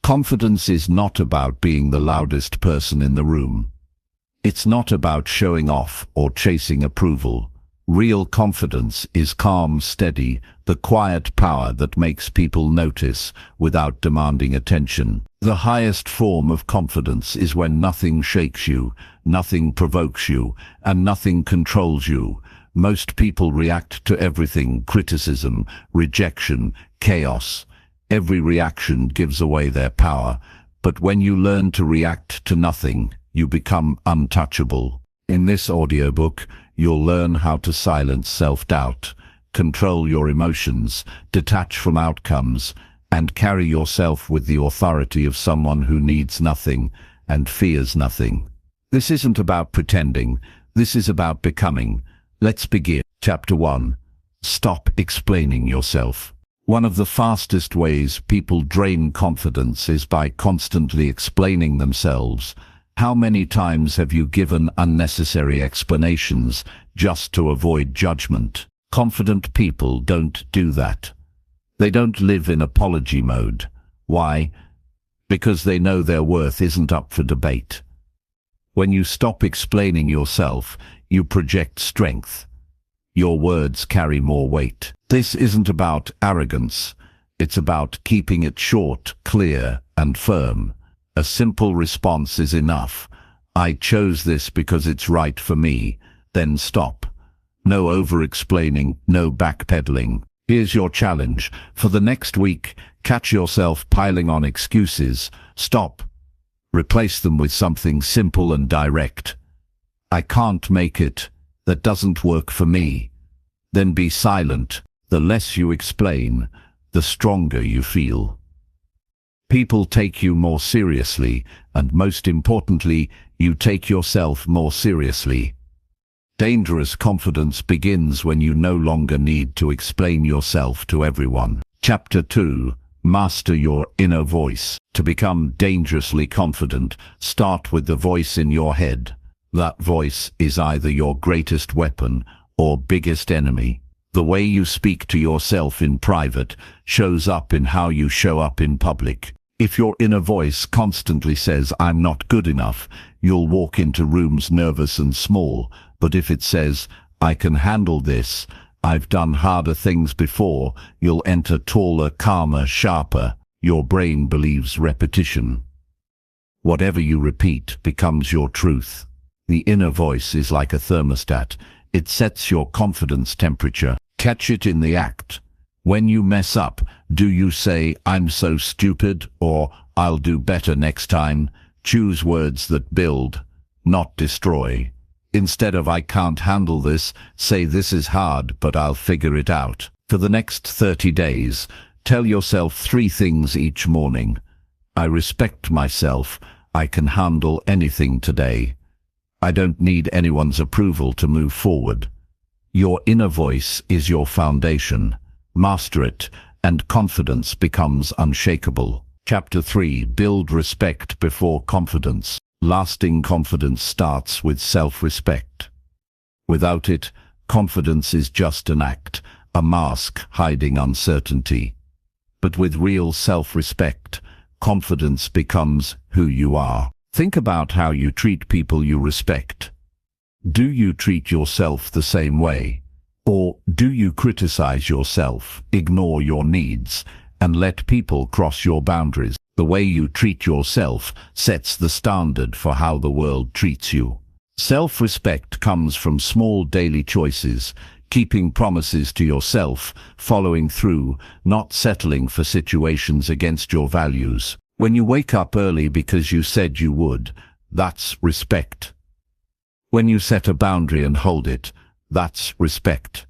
Confidence is not about being the loudest person in the room. It's not about showing off or chasing approval. Real confidence is calm, steady, the quiet power that makes people notice without demanding attention. The highest form of confidence is when nothing shakes you, nothing provokes you, and nothing controls you. Most people react to everything: criticism, rejection, chaos. Every reaction gives away their power, but when you learn to react to nothing, you become untouchable. In this audiobook, you'll learn how to silence self-doubt, control your emotions, detach from outcomes, and carry yourself with the authority of someone who needs nothing and fears nothing. This isn't about pretending, this is about becoming. Let's begin. Chapter 1. Stop explaining yourself. One of the fastest ways people drain confidence is by constantly explaining themselves. How many times have you given unnecessary explanations just to avoid judgment? Confident people don't do that. They don't live in apology mode. Why? Because they know their worth isn't up for debate. When you stop explaining yourself, you project strength. Your words carry more weight. This isn't about arrogance. It's about keeping it short, clear, and firm. A simple response is enough. I chose this because it's right for me. Then stop. No over-explaining, no backpedaling. Here's your challenge. For the next week, catch yourself piling on excuses. Stop. Replace them with something simple and direct. I can't make it. That doesn't work for me. Then be silent. The less you explain, the stronger you feel. People take you more seriously, and most importantly, you take yourself more seriously. Dangerous confidence begins when you no longer need to explain yourself to everyone. Chapter 2. Master your inner voice. To become dangerously confident, start with the voice in your head. That voice is either your greatest weapon or biggest enemy. The way you speak to yourself in private shows up in how you show up in public. If your inner voice constantly says, "I'm not good enough," you'll walk into rooms nervous and small. But if it says, "I can handle this, I've done harder things before," you'll enter taller, calmer, sharper. Your brain believes repetition. Whatever you repeat becomes your truth. The inner voice is like a thermostat. It sets your confidence temperature. Catch it in the act. When you mess up, do you say, "I'm so stupid," or "I'll do better next time"? Choose words that build, not destroy. Instead of "I can't handle this," say, "This is hard, but I'll figure it out." For the next 30 days, tell yourself 3 things each morning. I respect myself. I can handle anything today. I don't need anyone's approval to move forward. Your inner voice is your foundation. Master it, and confidence becomes unshakable. Chapter 3. Build respect before confidence. Lasting confidence starts with self-respect. Without it, confidence is just an act, a mask hiding uncertainty. But with real self-respect, confidence becomes who you are. Think about how you treat people you respect. Do you treat yourself the same way? Or do you criticize yourself, ignore your needs, and let people cross your boundaries? The way you treat yourself sets the standard for how the world treats you. Self-respect comes from small daily choices, keeping promises to yourself, following through, not settling for situations against your values. When you wake up early because you said you would, that's respect. When you set a boundary and hold it, that's respect.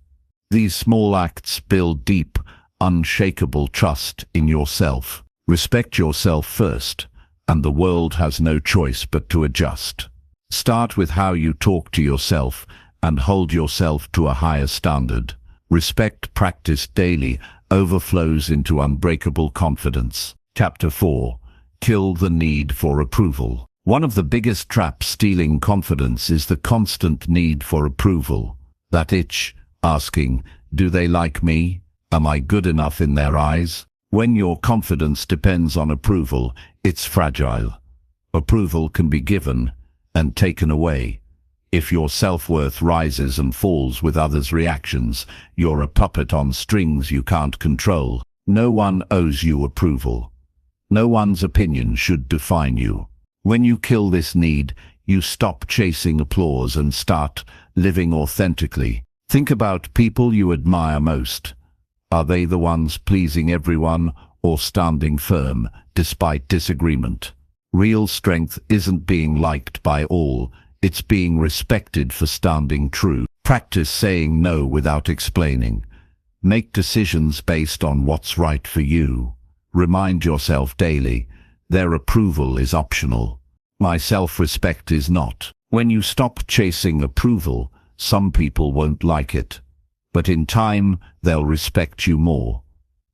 These small acts build deep, unshakable trust in yourself. Respect yourself first, and the world has no choice but to adjust. Start with how you talk to yourself and hold yourself to a higher standard. Respect practiced daily overflows into unbreakable confidence. Chapter 4. Kill the need for approval. One of the biggest traps stealing confidence is the constant need for approval. That itch, asking, "Do they like me? Am I good enough in their eyes?" When your confidence depends on approval, it's fragile. Approval can be given and taken away. If your self-worth rises and falls with others' reactions, you're a puppet on strings you can't control. No one owes you approval. No one's opinion should define you. When you kill this need, you stop chasing applause and start living authentically. Think about people you admire most. Are they the ones pleasing everyone or standing firm despite disagreement? Real strength isn't being liked by all, it's being respected for standing true. Practice saying no without explaining. Make decisions based on what's right for you. Remind yourself daily, their approval is optional. My self-respect is not. When you stop chasing approval, some people won't like it. But in time, they'll respect you more.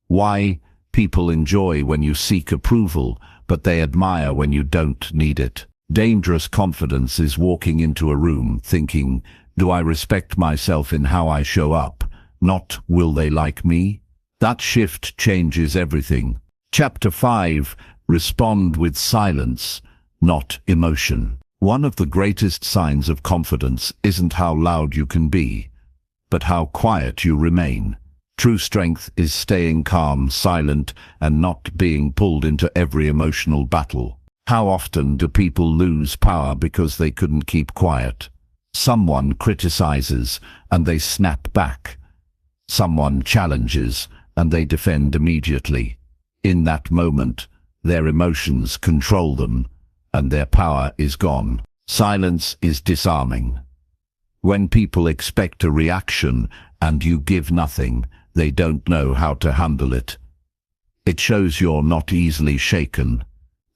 Why? People enjoy when you seek approval, but they admire when you don't need it. Dangerous confidence is walking into a room thinking, do I respect myself in how I show up, not will they like me? That shift changes everything. Chapter 5. Respond with silence, not emotion. One of the greatest signs of confidence isn't how loud you can be, but how quiet you remain. True strength is staying calm, silent, and not being pulled into every emotional battle. How often do people lose power because they couldn't keep quiet? Someone criticizes and they snap back. Someone challenges and they defend immediately. In that moment, their emotions control them and their power is gone. Silence is disarming. When people expect a reaction and you give nothing, they don't know how to handle it. It shows you're not easily shaken,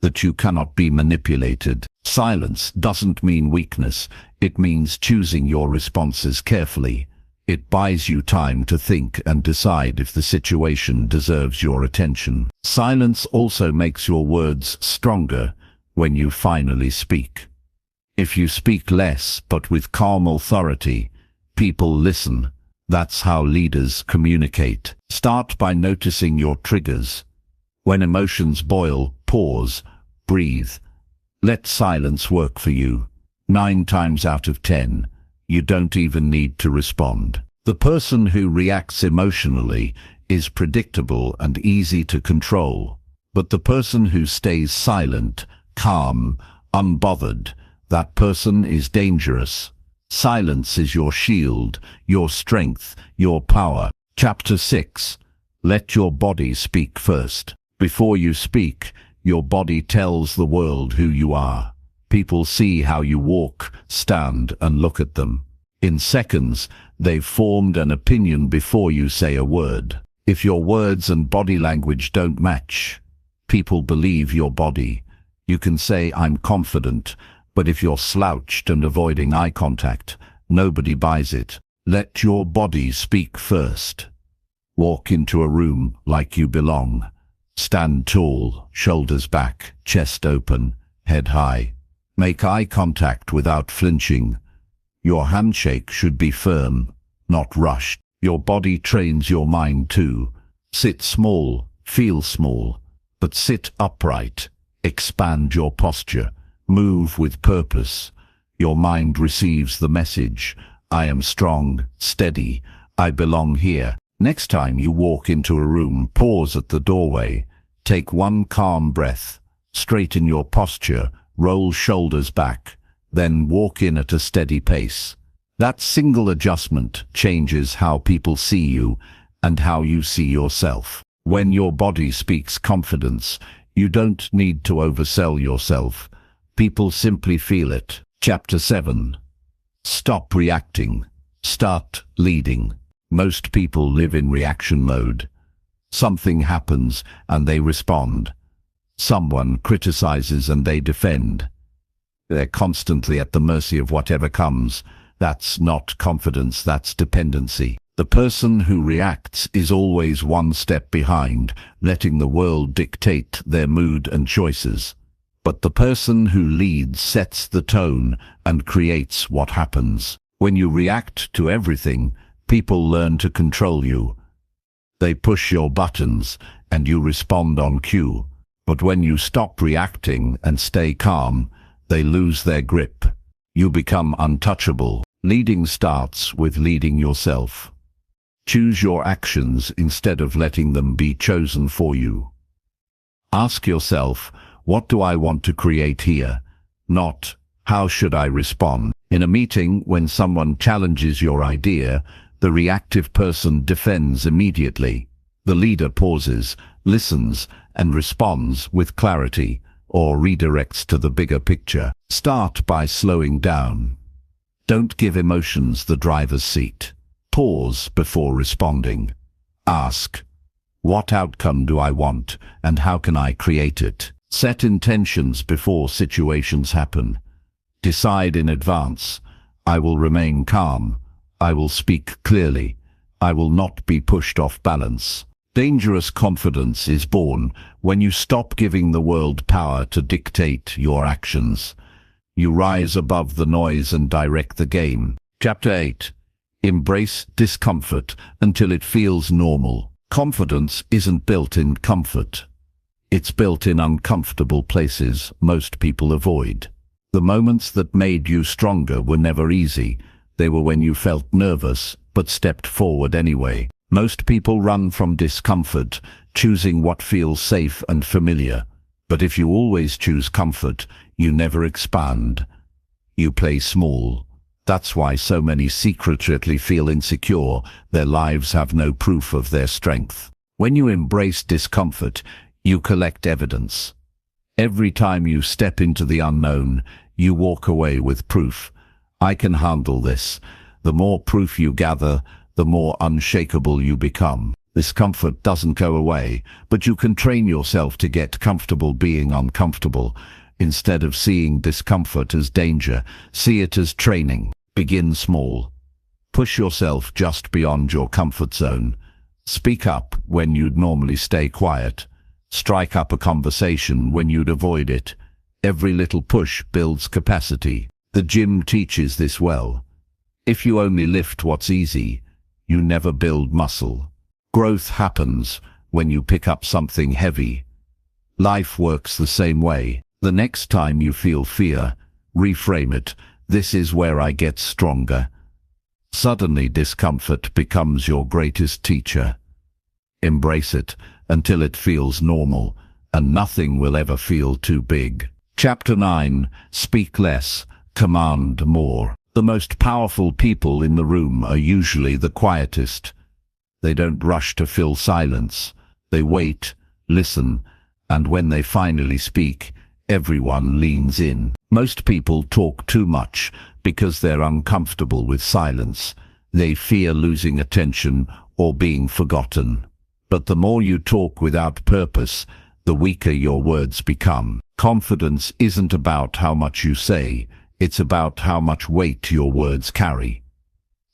that you cannot be manipulated. Silence doesn't mean weakness, it means choosing your responses carefully. It buys you time to think and decide if the situation deserves your attention. Silence also makes your words stronger when you finally speak. If you speak less but with calm authority, people listen. That's how leaders communicate. Start by noticing your triggers. When emotions boil, pause, breathe. Let silence work for you. 9 times out of 10, you don't even need to respond. The person who reacts emotionally is predictable and easy to control. But the person who stays silent, calm, unbothered, that person is dangerous. Silence is your shield, your strength, your power. Chapter 6. Let your body speak first. Before you speak, your body tells the world who you are. People see how you walk, stand, and look at them. In seconds, they've formed an opinion before you say a word. If your words and body language don't match, people believe your body. You can say, I'm confident, but if you're slouched and avoiding eye contact, nobody buys it. Let your body speak first. Walk into a room like you belong. Stand tall, shoulders back, chest open, head high. Make eye contact without flinching. Your handshake should be firm, not rushed. Your body trains your mind too. Sit small, feel small, but sit upright. Expand your posture. Move with purpose. Your mind receives the message. I am strong, steady, I belong here. Next time you walk into a room, pause at the doorway. Take one calm breath. Straighten your posture. Roll shoulders back. Then walk in at a steady pace. That single adjustment changes how people see you and how you see yourself. When your body speaks confidence, you don't need to oversell yourself. People simply feel it. Chapter 7. Stop reacting. Start leading. Most people live in reaction mode. Something happens and they respond. Someone criticizes and they defend. They're constantly at the mercy of whatever comes. That's not confidence, that's dependency. The person who reacts is always one step behind, letting the world dictate their mood and choices. But the person who leads sets the tone and creates what happens. When you react to everything, people learn to control you. They push your buttons, and you respond on cue. But when you stop reacting and stay calm, they lose their grip. You become untouchable. Leading starts with leading yourself. Choose your actions instead of letting them be chosen for you. Ask yourself, what do I want to create here? Not, how should I respond? In a meeting, when someone challenges your idea, the reactive person defends immediately. The leader pauses, listens, and responds with clarity, or redirects to the bigger picture. Start by slowing down. Don't give emotions the driver's seat. Pause before responding. Ask, what outcome do I want, and how can I create it? Set intentions before situations happen. Decide in advance, I will remain calm, I will speak clearly, I will not be pushed off balance. Dangerous confidence is born when you stop giving the world power to dictate your actions. You rise above the noise and direct the game. Chapter 8. Embrace discomfort until it feels normal. Confidence isn't built in comfort. It's built in uncomfortable places most people avoid. The moments that made you stronger were never easy. They were when you felt nervous, but stepped forward anyway. Most people run from discomfort, choosing what feels safe and familiar. But if you always choose comfort, you never expand. You play small. That's why so many secretly feel insecure. Their lives have no proof of their strength. When you embrace discomfort, you collect evidence. Every time you step into the unknown, you walk away with proof. I can handle this. The more proof you gather, the more unshakable you become. Discomfort doesn't go away, but you can train yourself to get comfortable being uncomfortable. Instead of seeing discomfort as danger, see it as training. Begin small. Push yourself just beyond your comfort zone. Speak up when you'd normally stay quiet. Strike up a conversation when you'd avoid it. Every little push builds capacity. The gym teaches this well. If you only lift what's easy, you never build muscle. Growth happens when you pick up something heavy. Life works the same way. The next time you feel fear, reframe it. This is where I get stronger. Suddenly discomfort becomes your greatest teacher. Embrace it until it feels normal, and nothing will ever feel too big. Chapter 9. Speak less, command more. The most powerful people in the room are usually the quietest. They don't rush to fill silence. They wait, listen, and when they finally speak, everyone leans in. Most people talk too much because they're uncomfortable with silence. They fear losing attention or being forgotten. But the more you talk without purpose, the weaker your words become. Confidence isn't about how much you say. It's about how much weight your words carry.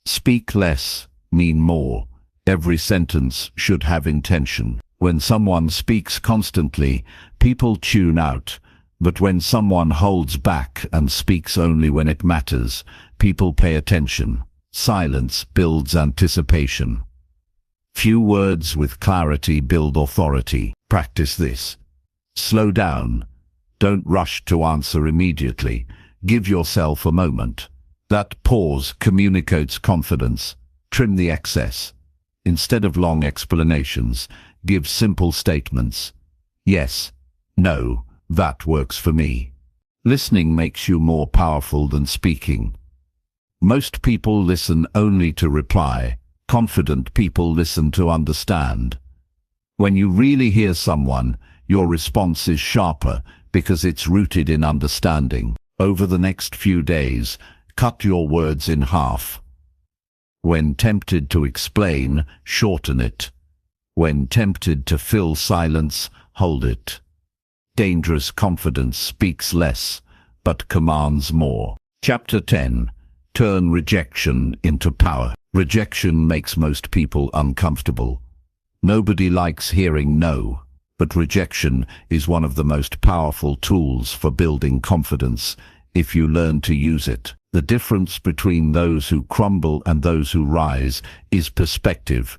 Speak less, mean more. Every sentence should have intention. When someone speaks constantly, people tune out. But when someone holds back and speaks only when it matters, people pay attention. Silence builds anticipation. Few words with clarity build authority. Practice this. Slow down. Don't rush to answer immediately. Give yourself a moment. That pause communicates confidence. Trim the excess. Instead of long explanations, give simple statements. Yes, no, that works for me. Listening makes you more powerful than speaking. Most people listen only to reply. Confident people listen to understand. When you really hear someone, your response is sharper because it's rooted in understanding. Over the next few days, cut your words in half. When tempted to explain, shorten it. When tempted to fill silence, hold it. Dangerous confidence speaks less, but commands more. Chapter 10. Turn rejection into power. Rejection makes most people uncomfortable. Nobody likes hearing no, but rejection is one of the most powerful tools for building confidence if you learn to use it. The difference between those who crumble and those who rise is perspective.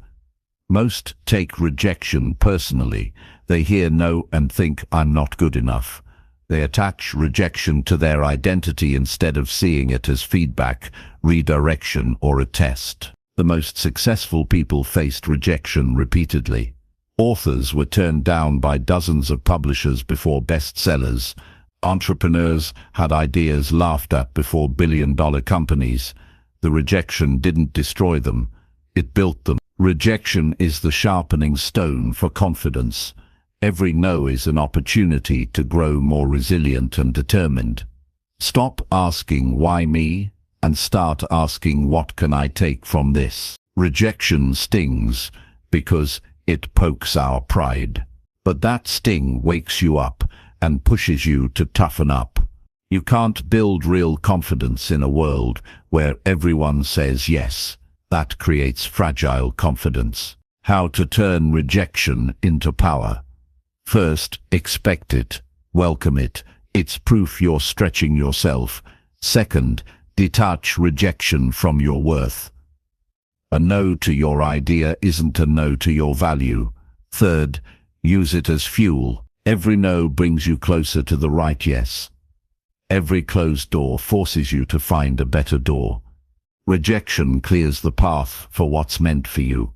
Most take rejection personally. They hear no and think, I'm not good enough. They attach rejection to their identity instead of seeing it as feedback, redirection, or a test. The most successful people faced rejection repeatedly. Authors were turned down by dozens of publishers before bestsellers. Entrepreneurs had ideas laughed at before billion-dollar companies. The rejection didn't destroy them, it built them. Rejection is the sharpening stone for confidence. Every no is an opportunity to grow more resilient and determined. Stop asking why me and start asking what can I take from this. Rejection stings because it pokes our pride. But that sting wakes you up and pushes you to toughen up. You can't build real confidence in a world where everyone says yes. That creates fragile confidence. How to turn rejection into power. First, expect it. Welcome it. It's proof you're stretching yourself. Second, detach rejection from your worth. A no to your idea isn't a no to your value. Third, use it as fuel. Every no brings you closer to the right yes. Every closed door forces you to find a better door. Rejection clears the path for what's meant for you,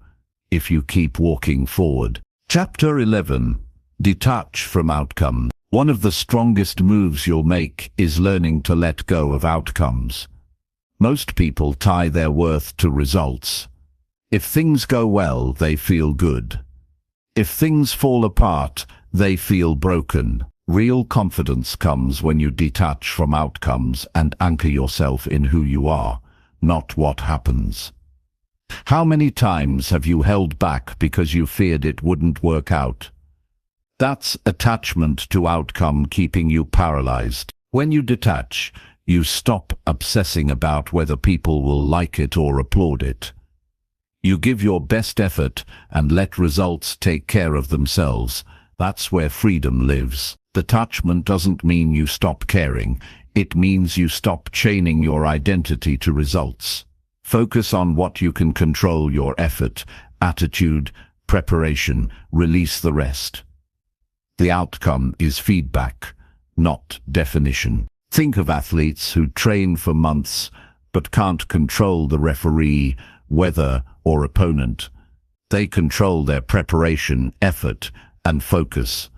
if you keep walking forward. Chapter 11. Detach from outcome. One of the strongest moves you'll make is learning to let go of outcomes. Most people tie their worth to results. If things go well, they feel good. If things fall apart, they feel broken. Real confidence comes when you detach from outcomes and anchor yourself in who you are, not what happens. How many times have you held back because you feared it wouldn't work out? That's attachment to outcome keeping you paralyzed. When you detach, you stop obsessing about whether people will like it or applaud it. You give your best effort and let results take care of themselves. That's where freedom lives. Detachment doesn't mean you stop caring. It means you stop chaining your identity to results. Focus on what you can control: your effort, attitude, preparation. Release the rest. The outcome is feedback, not definition. Think of athletes who train for months but can't control the referee, weather, or opponent. They control their preparation, effort, and focus.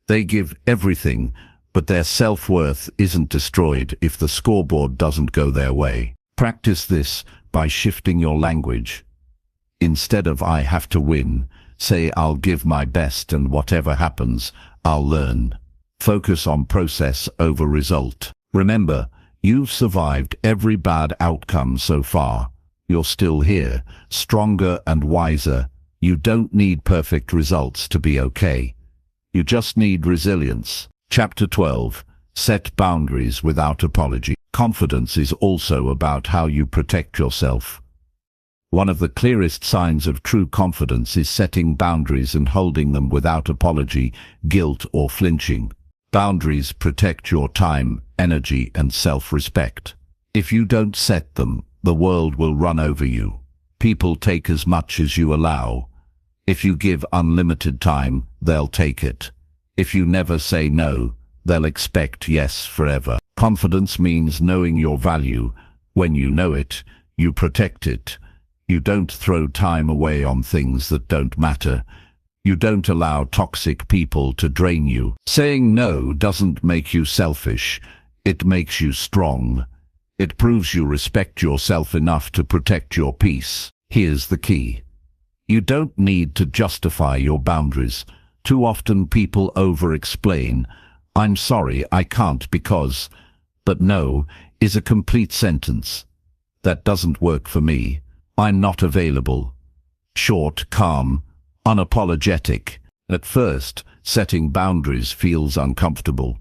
They give everything, but their self-worth isn't destroyed if the scoreboard doesn't go their way. Practice this by shifting your language. Instead of "I have to win," say "I'll give my best and whatever happens, I'll learn." Focus on process over result. Remember, you've survived every bad outcome so far. You're still here, stronger and wiser. You don't need perfect results to be okay. You just need resilience. Chapter 12. Set boundaries without apology. Confidence is also about how you protect yourself. One of the clearest signs of true confidence is setting boundaries and holding them without apology, guilt, or flinching. Boundaries protect your time, energy, and self-respect. If you don't set them, the world will run over you. People take as much as you allow. If you give unlimited time, they'll take it. If you never say no, they'll expect yes forever. Confidence means knowing your value. When you know it, you protect it. You don't throw time away on things that don't matter. You don't allow toxic people to drain you. Saying no doesn't make you selfish. It makes you strong. It proves you respect yourself enough to protect your peace. Here's the key. You don't need to justify your boundaries. Too often people over-explain. "I'm sorry, I can't because..." But no is a complete sentence. "That doesn't work for me. I'm not available." Short, calm, unapologetic. At first, setting boundaries feels uncomfortable.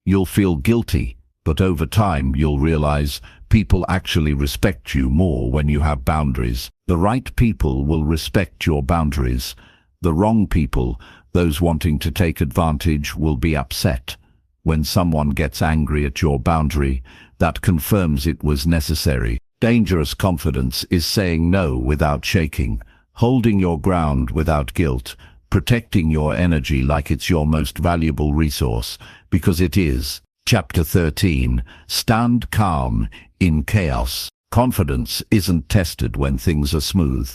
You'll feel guilty, but over time you'll realize people actually respect you more when you have boundaries. The right people will respect your boundaries. The wrong people, those wanting to take advantage, will be upset. When someone gets angry at your boundary, that confirms it was necessary. Dangerous confidence is saying no without shaking. holding your ground without guilt, protecting your energy like it's your most valuable resource, because it is. Chapter 13. Stand calm in chaos. Confidence isn't tested when things are smooth.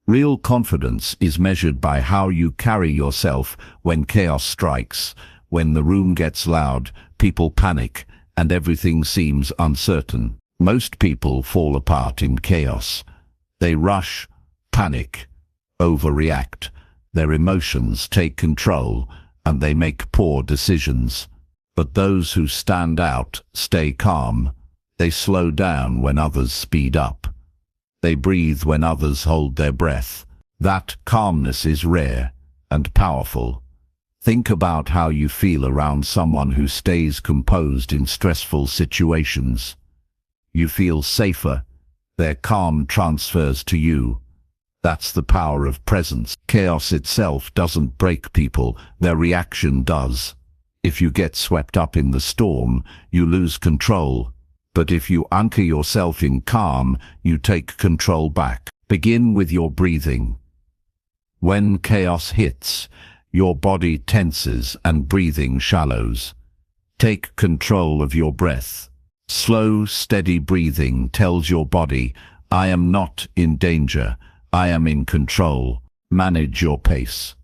Real confidence is measured by how you carry yourself when chaos strikes, when the room gets loud, people panic, and everything seems uncertain. Most people fall apart in chaos. They rush, panic, overreact. Their emotions take control, and they make poor decisions. But those who stand out stay calm. They slow down when others speed up. They breathe when others hold their breath. That calmness is rare and powerful. Think about how you feel around someone who stays composed in stressful situations. You feel safer. Their calm transfers to you. That's the power of presence. Chaos itself doesn't break people, their reaction does. If you get swept up in the storm, you lose control. But if you anchor yourself in calm, you take control back. Begin with your breathing. When chaos hits, your body tenses and breathing shallows. Take control of your breath. Slow, steady breathing tells your body, I am not in danger, I am in control. Manage your pace.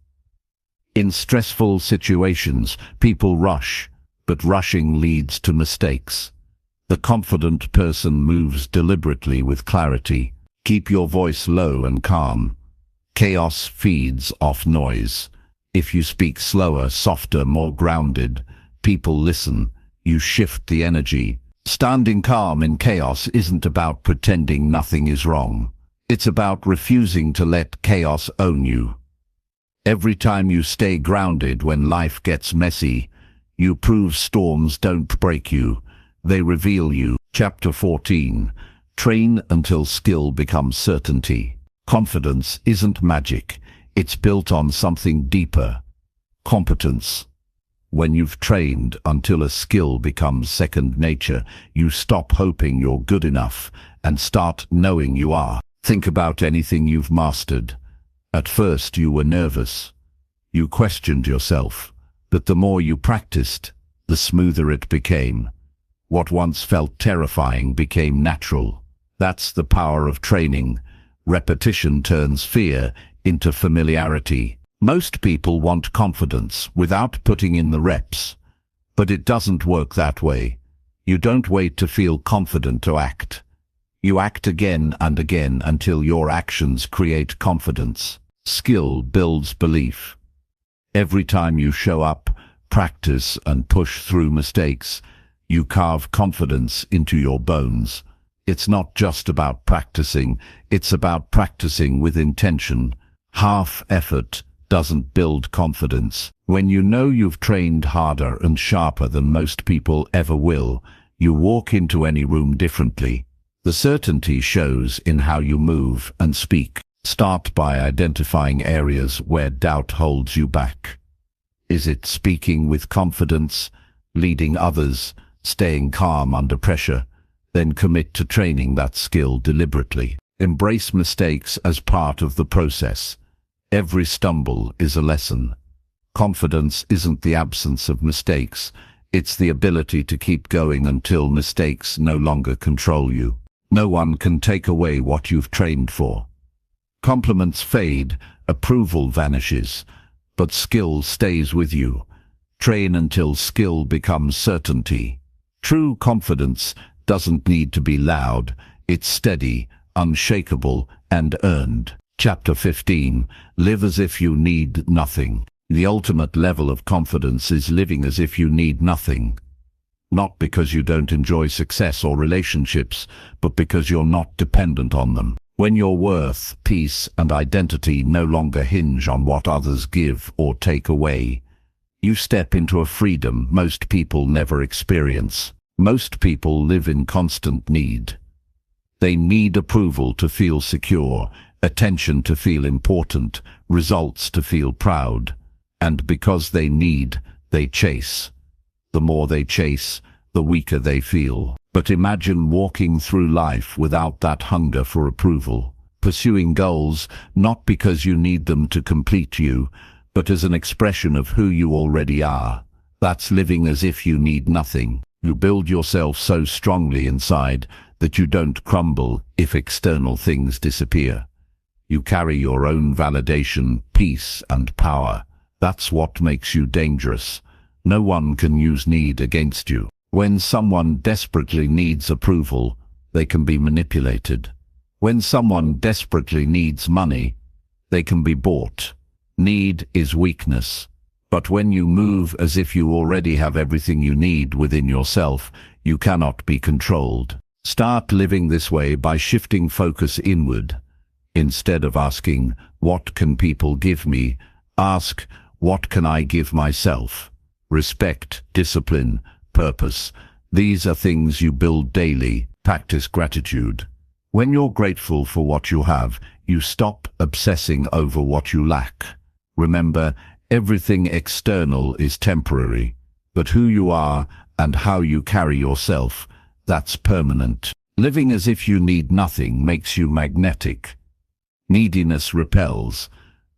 In stressful situations, people rush, but rushing leads to mistakes. The confident person moves deliberately with clarity. Keep your voice low and calm. Chaos feeds off noise. If you speak slower, softer, more grounded, people listen. You shift the energy. Standing calm in chaos isn't about pretending nothing is wrong. It's about refusing to let chaos own you. Every time you stay grounded when life gets messy, you prove storms don't break you. They reveal you. Chapter 14. Train until skill becomes certainty. Confidence isn't magic. It's built on something deeper. Competence. When you've trained until a skill becomes second nature, you stop hoping you're good enough and start knowing you are. Think about anything you've mastered. At first you were nervous. You questioned yourself. But the more you practiced, the smoother it became. What once felt terrifying became natural. That's the power of training. Repetition turns fear into familiarity. Most people want confidence without putting in the reps. But it doesn't work that way. You don't wait to feel confident to act. You act again and again until your actions create confidence. Skill builds belief. Every time you show up, practice and push through mistakes, you carve confidence into your bones. It's not just about practicing, it's about practicing with intention. Half effort doesn't build confidence. When you know you've trained harder and sharper than most people ever will, you walk into any room differently. The certainty shows in how you move and speak. Start by identifying areas where doubt holds you back. Is it speaking with confidence, leading others, staying calm under pressure? Then commit to training that skill deliberately. Embrace mistakes as part of the process. Every stumble is a lesson. Confidence isn't the absence of mistakes. It's the ability to keep going until mistakes no longer control you. No one can take away what you've trained for. Compliments fade, approval vanishes, but skill stays with you. Train until skill becomes certainty. True confidence doesn't need to be loud. It's steady, unshakable, and earned. Chapter 15. Live as if you need nothing. The ultimate level of confidence is living as if you need nothing. Not because you don't enjoy success or relationships, but because you're not dependent on them. When your worth, peace, and identity no longer hinge on what others give or take away, you step into a freedom most people never experience. Most people live in constant need. They need approval to feel secure, attention to feel important, results to feel proud. And because they need, they chase. The more they chase, the weaker they feel. But imagine walking through life without that hunger for approval. pursuing goals not because you need them to complete you, but as an expression of who you already are. That's living as if you need nothing. You build yourself so strongly inside that you don't crumble if external things disappear. You carry your own validation, peace, and power. That's what makes you dangerous. No one can use need against you. When someone desperately needs approval, they can be manipulated. When someone desperately needs money, they can be bought. Need is weakness. But when you move as if you already have everything you need within yourself, you cannot be controlled. Start living this way by shifting focus inward. Instead of asking, "What can people give me?" ask, "What can I give myself?" Respect, discipline, purpose. These are things you build daily. Practice gratitude. When you're grateful for what you have, you stop obsessing over what you lack. Remember, everything external is temporary, but who you are and how you carry yourself, that's permanent. Living as if you need nothing makes you magnetic. Neediness repels,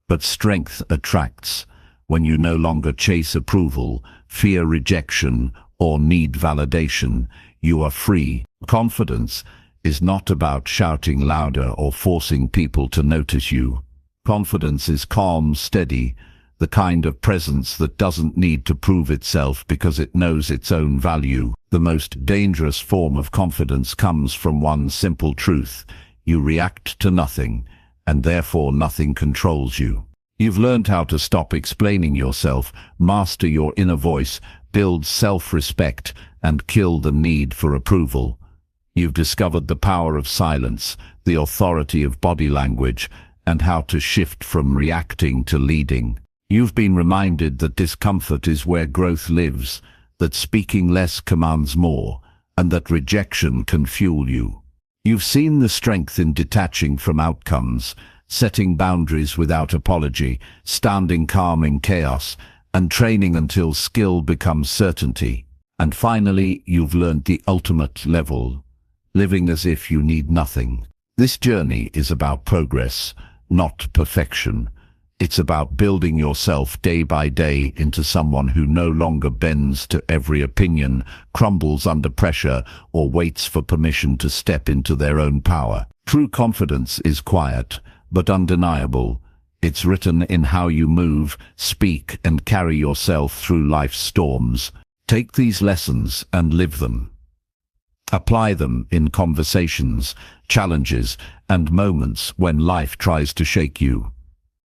but strength attracts. When you no longer chase approval, fear rejection, or need validation, you are free. Confidence is not about shouting louder or forcing people to notice you. Confidence is calm, steady, the kind of presence that doesn't need to prove itself because it knows its own value. The most dangerous form of confidence comes from one simple truth: you react to nothing, and therefore nothing controls you. You've learned how to stop explaining yourself, master your inner voice, build self-respect, and kill the need for approval. You've discovered the power of silence, the authority of body language, and how to shift from reacting to leading. You've been reminded that discomfort is where growth lives, that speaking less commands more, and that rejection can fuel you. You've seen the strength in detaching from outcomes, setting boundaries without apology, standing calm in chaos, and training until skill becomes certainty. And finally, you've learned the ultimate level: living as if you need nothing. This journey is about progress, not perfection. It's about building yourself day by day into someone who no longer bends to every opinion, crumbles under pressure, or waits for permission to step into their own power. True confidence is quiet, but undeniable. It's written in how you move, speak, and carry yourself through life's storms. Take these lessons and live them. Apply them in conversations, challenges, and moments when life tries to shake you.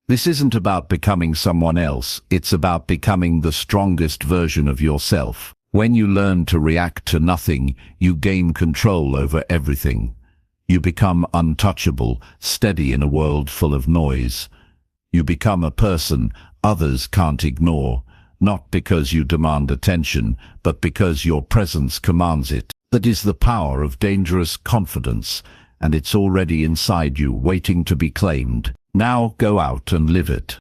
This isn't about becoming someone else, it's about becoming the strongest version of yourself. When you learn to react to nothing, you gain control over everything. You become untouchable, steady in a world full of noise. You become a person others can't ignore, not because you demand attention, but because your presence commands it. That is the power of dangerous confidence, and it's already inside you, waiting to be claimed. Now go out and live it.